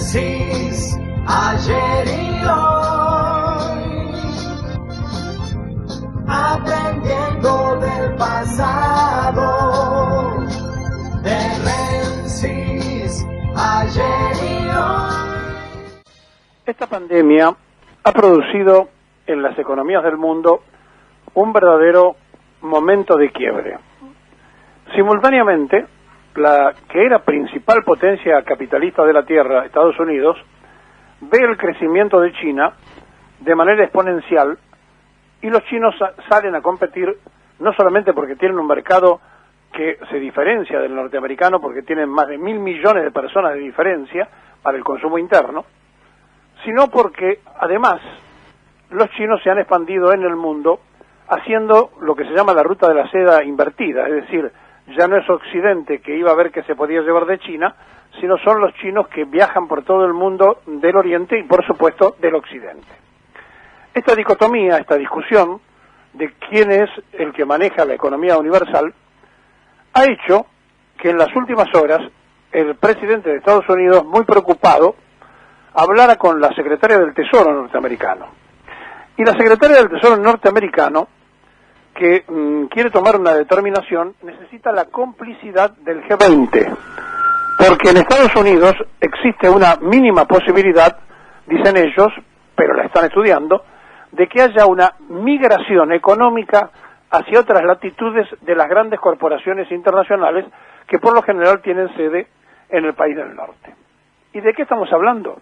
Génesis, ayer y hoy, aprendiendo del pasado. Génesis, ayer y hoy. Esta pandemia ha producido en las economías del mundo un verdadero momento de quiebre. Simultáneamente, la que era principal potencia capitalista de la Tierra, Estados Unidos, ve el crecimiento de China de manera exponencial y los chinos salen a competir no solamente porque tienen un mercado que se diferencia del norteamericano, porque tienen más de 1.000 millones de personas de diferencia para el consumo interno, sino porque además los chinos se han expandido en el mundo haciendo lo que se llama la ruta de la seda invertida, es decir, ya no es Occidente que iba a ver qué se podía llevar de China, sino son los chinos que viajan por todo el mundo del Oriente y, por supuesto, del Occidente. Esta dicotomía, esta discusión de quién es el que maneja la economía universal, ha hecho que en las últimas horas el presidente de Estados Unidos, muy preocupado, hablara con la secretaria del Tesoro norteamericano. Y la secretaria del Tesoro norteamericano, que quiere tomar una determinación, necesita la complicidad del G20, porque en Estados Unidos existe una mínima posibilidad, dicen ellos, pero la están estudiando, de que haya una migración económica hacia otras latitudes de las grandes corporaciones internacionales que por lo general tienen sede en el país del norte. ¿Y de qué estamos hablando?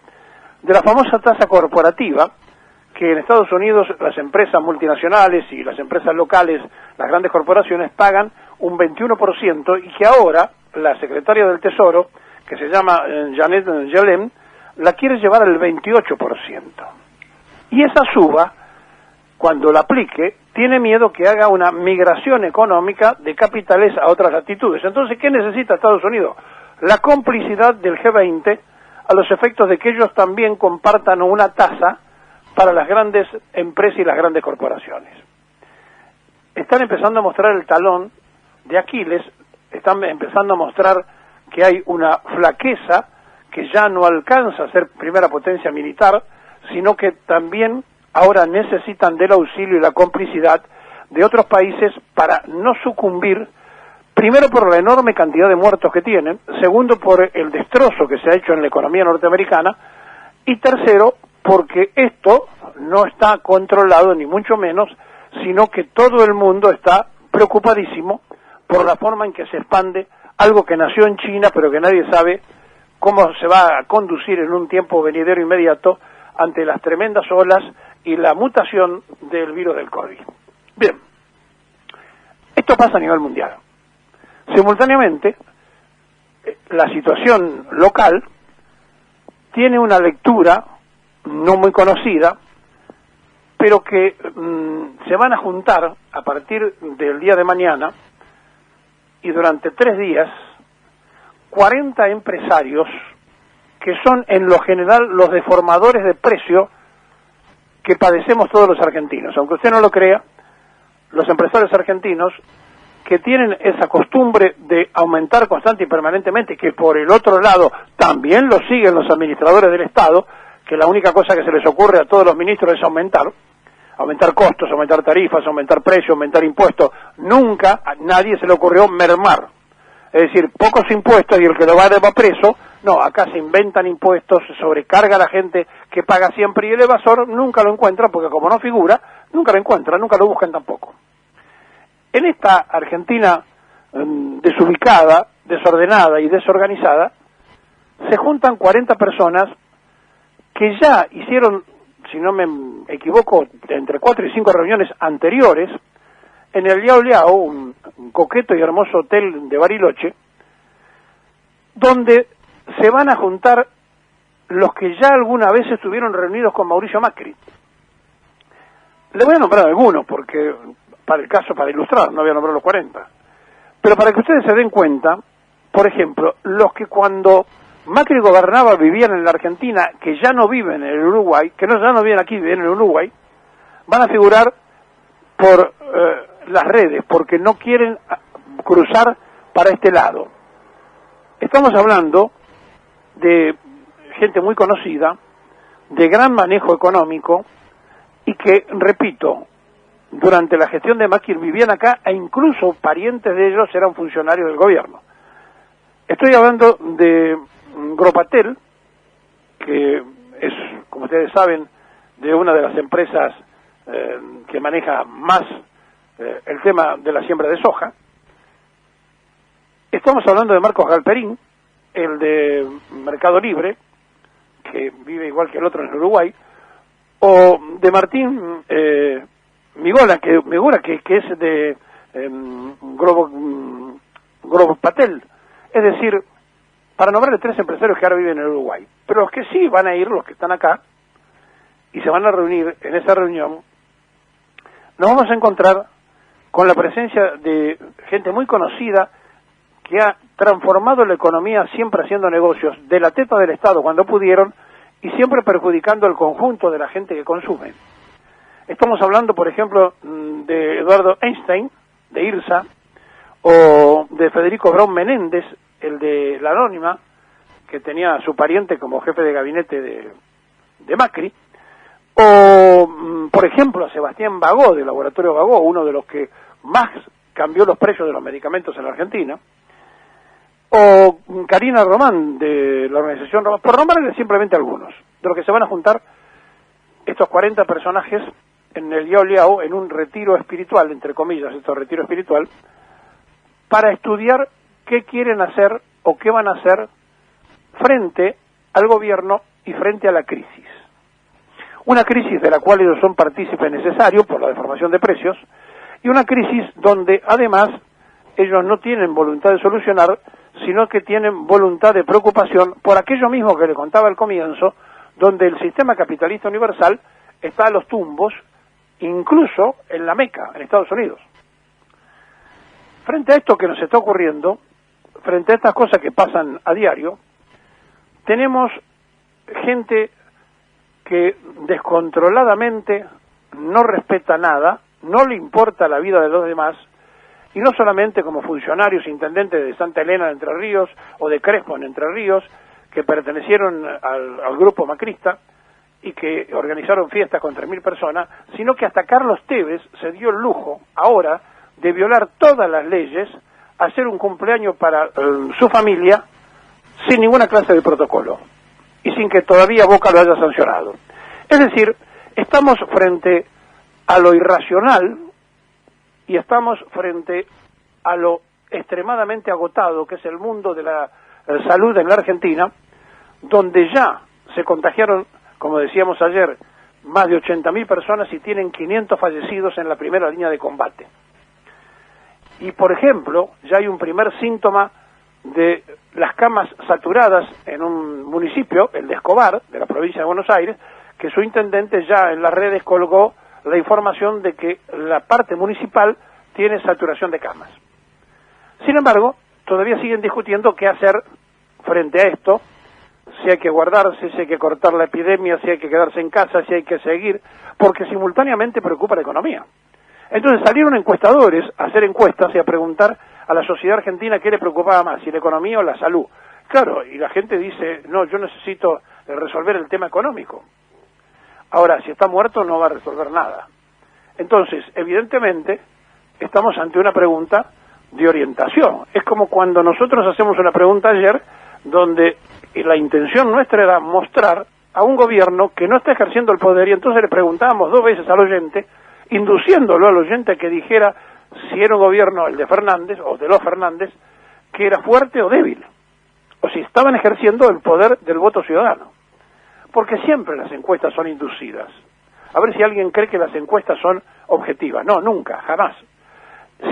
De la famosa tasa corporativa, que en Estados Unidos las empresas multinacionales y las empresas locales, las grandes corporaciones, pagan un 21% y que ahora la secretaria del Tesoro, que se llama Janet Yellen, la quiere llevar al 28%. Y esa suba, cuando la aplique, tiene miedo que haga una migración económica de capitales a otras latitudes. Entonces, ¿qué necesita Estados Unidos? La complicidad del G20 a los efectos de que ellos también compartan una tasa para las grandes empresas y las grandes corporaciones. Están empezando a mostrar el talón de Aquiles, están empezando a mostrar que hay una flaqueza que ya no alcanza a ser primera potencia militar, sino que también ahora necesitan del auxilio y la complicidad de otros países para no sucumbir, primero por la enorme cantidad de muertos que tienen, segundo por el destrozo que se ha hecho en la economía norteamericana, y tercero porque esto no está controlado ni mucho menos, sino que todo el mundo está preocupadísimo por la forma en que se expande algo que nació en China, pero que nadie sabe cómo se va a conducir en un tiempo venidero inmediato ante las tremendas olas y la mutación del virus del COVID. Bien, esto pasa a nivel mundial. Simultáneamente, la situación local tiene una lectura no muy conocida, pero que se van a juntar a partir del día de mañana y durante 3 días 40 empresarios que son en lo general los deformadores de precio que padecemos todos los argentinos. Aunque usted no lo crea, los empresarios argentinos que tienen esa costumbre de aumentar constante y permanentemente, que por el otro lado también lo siguen los administradores del Estado, que la única cosa que se les ocurre a todos los ministros es aumentar costos, aumentar tarifas, aumentar precios, aumentar impuestos. Nunca a nadie se le ocurrió mermar. Es decir, pocos impuestos y el que lo va preso. No, acá se inventan impuestos, se sobrecarga a la gente que paga siempre y el evasor nunca lo encuentra porque como no figura, nunca lo encuentran, nunca lo buscan tampoco. En esta Argentina desubicada, desordenada y desorganizada, se juntan 40 personas que ya hicieron, si no me equivoco, entre 4 y 5 reuniones anteriores en el Liao Liao, un coqueto y hermoso hotel de Bariloche, donde se van a juntar los que ya alguna vez estuvieron reunidos con Mauricio Macri. Le voy a nombrar algunos, porque para el caso, para ilustrar, no voy a nombrar los 40. Pero para que ustedes se den cuenta, por ejemplo, los que cuando Macri gobernaba vivían en la Argentina, que ya no viven en el Uruguay, que ya no viven aquí, viven en el Uruguay, van a figurar por las redes, porque no quieren cruzar para este lado. Estamos hablando de gente muy conocida, de gran manejo económico, y que, repito, durante la gestión de Macri vivían acá e incluso parientes de ellos eran funcionarios del gobierno. Estoy hablando de Gropatel, que es, como ustedes saben, de una de las empresas que maneja más el tema de la siembra de soja. Estamos hablando de Marcos Galperín, el de Mercado Libre, que vive igual que el otro en Uruguay, o de Martín Migora, que es de Gropatel. Es decir, para nombrarle 3 empresarios que ahora viven en Uruguay. Pero los que sí van a ir, los que están acá, y se van a reunir en esa reunión, nos vamos a encontrar con la presencia de gente muy conocida que ha transformado la economía siempre haciendo negocios de la teta del Estado cuando pudieron y siempre perjudicando al conjunto de la gente que consume. Estamos hablando, por ejemplo, de Eduardo Einstein, de IRSA, o de Federico Braun Menéndez, el de la Anónima, que tenía a su pariente como jefe de gabinete de Macri, o, por ejemplo, a Sebastián Bagó, del Laboratorio Bagó, uno de los que más cambió los precios de los medicamentos en la Argentina, o Karina Román, de la organización Román, por nombrarles simplemente algunos, de los que se van a juntar estos 40 personajes en el Yao Liao, en un retiro espiritual, entre comillas, retiro espiritual, para estudiar qué quieren hacer o qué van a hacer frente al gobierno y frente a la crisis. Una crisis de la cual ellos son partícipes necesarios por la deformación de precios, y una crisis donde además ellos no tienen voluntad de solucionar, sino que tienen voluntad de preocupación por aquello mismo que le contaba al comienzo, donde el sistema capitalista universal está a los tumbos, incluso en la Meca, en Estados Unidos. Frente a esto que nos está ocurriendo, frente a estas cosas que pasan a diario, tenemos gente que descontroladamente no respeta nada, no le importa la vida de los demás, y no solamente como funcionarios, intendentes de Santa Elena de Entre Ríos o de Crespo en Entre Ríos, que pertenecieron al grupo macrista y que organizaron fiestas con 3.000 personas, sino que hasta Carlos Tevez se dio el lujo ahora de violar todas las leyes, hacer un cumpleaños para su familia sin ninguna clase de protocolo y sin que todavía Boca lo haya sancionado. Es decir, estamos frente a lo irracional y estamos frente a lo extremadamente agotado que es el mundo de la salud en la Argentina, donde ya se contagiaron, como decíamos ayer, más de 80.000 personas y tienen 500 fallecidos en la primera línea de combate. Y, por ejemplo, ya hay un primer síntoma de las camas saturadas en un municipio, el de Escobar, de la provincia de Buenos Aires, que su intendente ya en las redes colgó la información de que la parte municipal tiene saturación de camas. Sin embargo, todavía siguen discutiendo qué hacer frente a esto, si hay que guardarse, si hay que cortar la epidemia, si hay que quedarse en casa, si hay que seguir, porque simultáneamente preocupa la economía. Entonces salieron encuestadores a hacer encuestas y a preguntar a la sociedad argentina qué le preocupaba más, si la economía o la salud. Claro, y la gente dice, no, yo necesito resolver el tema económico. Ahora, si está muerto no va a resolver nada. Entonces, evidentemente, estamos ante una pregunta de orientación. Es como cuando nosotros hacemos una pregunta ayer, donde la intención nuestra era mostrar a un gobierno que no está ejerciendo el poder, y entonces le preguntábamos 2 veces al oyente, induciéndolo al oyente que dijera si era un gobierno, el de Fernández, o de los Fernández, que era fuerte o débil, o si estaban ejerciendo el poder del voto ciudadano. Porque siempre las encuestas son inducidas. A ver si alguien cree que las encuestas son objetivas. No, nunca, jamás.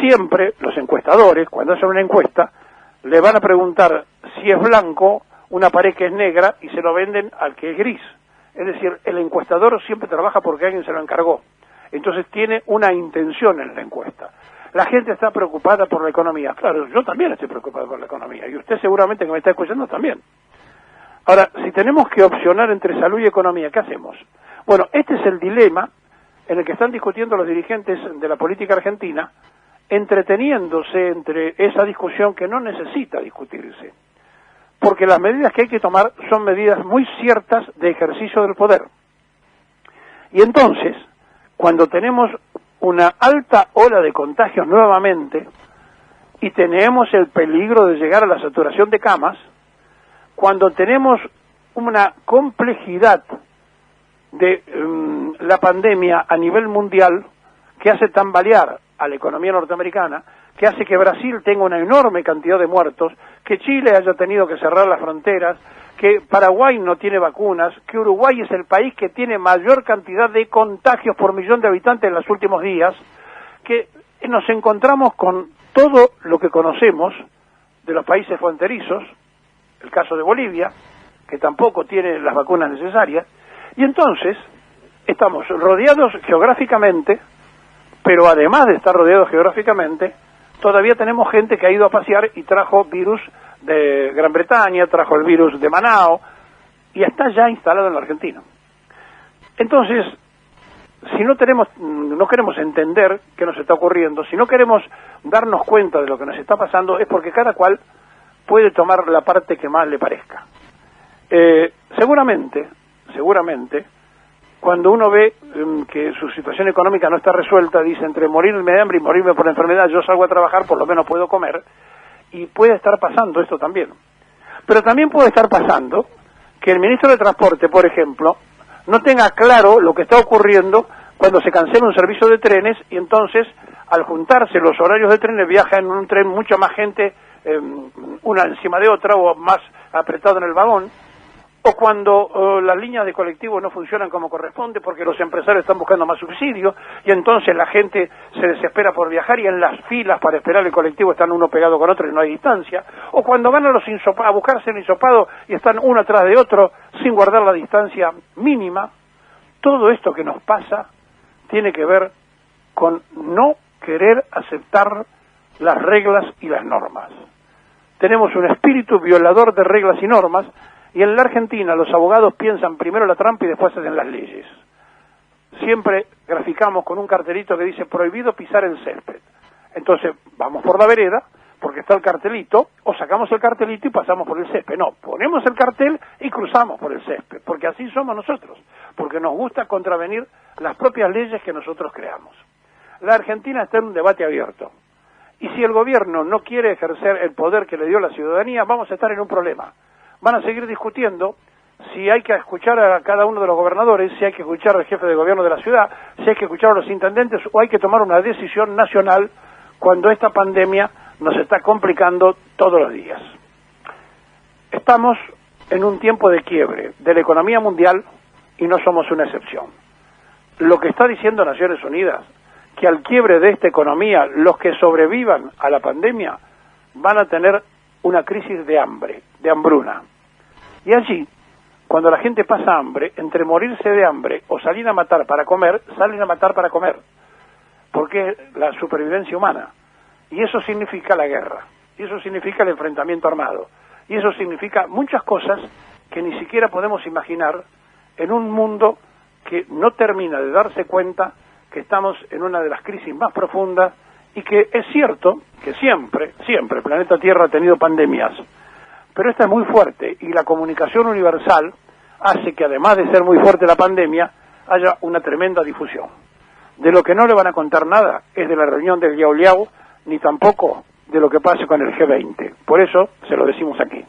Siempre los encuestadores, cuando hacen una encuesta, le van a preguntar si es blanco una pared que es negra y se lo venden al que es gris. Es decir, el encuestador siempre trabaja porque alguien se lo encargó. Entonces tiene una intención en la encuesta. La gente está preocupada por la economía. Claro, yo también estoy preocupado por la economía. Y usted seguramente que me está escuchando también. Ahora, si tenemos que opcionar entre salud y economía, ¿qué hacemos? Bueno, este es el dilema en el que están discutiendo los dirigentes de la política argentina, entreteniéndose entre esa discusión que no necesita discutirse. porque las medidas que hay que tomar son medidas muy ciertas de ejercicio del poder. Y entonces, cuando tenemos una alta ola de contagios nuevamente y tenemos el peligro de llegar a la saturación de camas, cuando tenemos una complejidad de la pandemia a nivel mundial que hace tambalear a la economía norteamericana, que hace que Brasil tenga una enorme cantidad de muertos, que Chile haya tenido que cerrar las fronteras, que Paraguay no tiene vacunas, que Uruguay es el país que tiene mayor cantidad de contagios por millón de habitantes en los últimos días, que nos encontramos con todo lo que conocemos de los países fronterizos, el caso de Bolivia, que tampoco tiene las vacunas necesarias, y entonces estamos rodeados geográficamente, pero además de estar rodeados geográficamente, todavía tenemos gente que ha ido a pasear y trajo virus de Gran Bretaña, trajo el virus de Manao, y está ya instalado en la Argentina. Entonces, si no queremos entender qué nos está ocurriendo, si no queremos darnos cuenta de lo que nos está pasando, es porque cada cual puede tomar la parte que más le parezca. Seguramente, cuando uno ve que su situación económica no está resuelta, dice, entre morirme de hambre y morirme por enfermedad, yo salgo a trabajar, por lo menos puedo comer, y puede estar pasando esto también. Pero también puede estar pasando que el ministro de Transporte, por ejemplo, no tenga claro lo que está ocurriendo cuando se cancela un servicio de trenes y entonces, al juntarse los horarios de trenes, viaja en un tren mucha más gente, una encima de otra o más apretado en el vagón, o cuando las líneas de colectivo no funcionan como corresponde porque los empresarios están buscando más subsidios y entonces la gente se desespera por viajar y en las filas para esperar el colectivo están uno pegado con otro y no hay distancia, o cuando van a buscarse el hisopado y están uno atrás de otro sin guardar la distancia mínima. Todo esto que nos pasa tiene que ver con no querer aceptar las reglas y las normas. Tenemos un espíritu violador de reglas y normas. Y en la Argentina los abogados piensan primero la trampa y después hacen las leyes. Siempre graficamos con un cartelito que dice prohibido pisar el césped. Entonces vamos por la vereda porque está el cartelito, o sacamos el cartelito y pasamos por el césped. No, ponemos el cartel y cruzamos por el césped, porque así somos nosotros, porque nos gusta contravenir las propias leyes que nosotros creamos. La Argentina está en un debate abierto. Y si el gobierno no quiere ejercer el poder que le dio la ciudadanía, vamos a estar en un problema. Van a seguir discutiendo si hay que escuchar a cada uno de los gobernadores, si hay que escuchar al jefe de gobierno de la ciudad, si hay que escuchar a los intendentes o hay que tomar una decisión nacional cuando esta pandemia nos está complicando todos los días. Estamos en un tiempo de quiebre de la economía mundial y no somos una excepción. Lo que está diciendo Naciones Unidas, que al quiebre de esta economía los que sobrevivan a la pandemia van a tener una crisis de hambre, de hambruna. Y allí, cuando la gente pasa hambre, entre morirse de hambre o salir a matar para comer, salen a matar para comer, porque es la supervivencia humana. Y eso significa la guerra, y eso significa el enfrentamiento armado, y eso significa muchas cosas que ni siquiera podemos imaginar en un mundo que no termina de darse cuenta que estamos en una de las crisis más profundas y que es cierto que siempre el planeta Tierra ha tenido pandemias, pero esta es muy fuerte y la comunicación universal hace que además de ser muy fuerte la pandemia, haya una tremenda difusión. De lo que no le van a contar nada es de la reunión del Liao Liao, ni tampoco de lo que pase con el G20. Por eso se lo decimos aquí.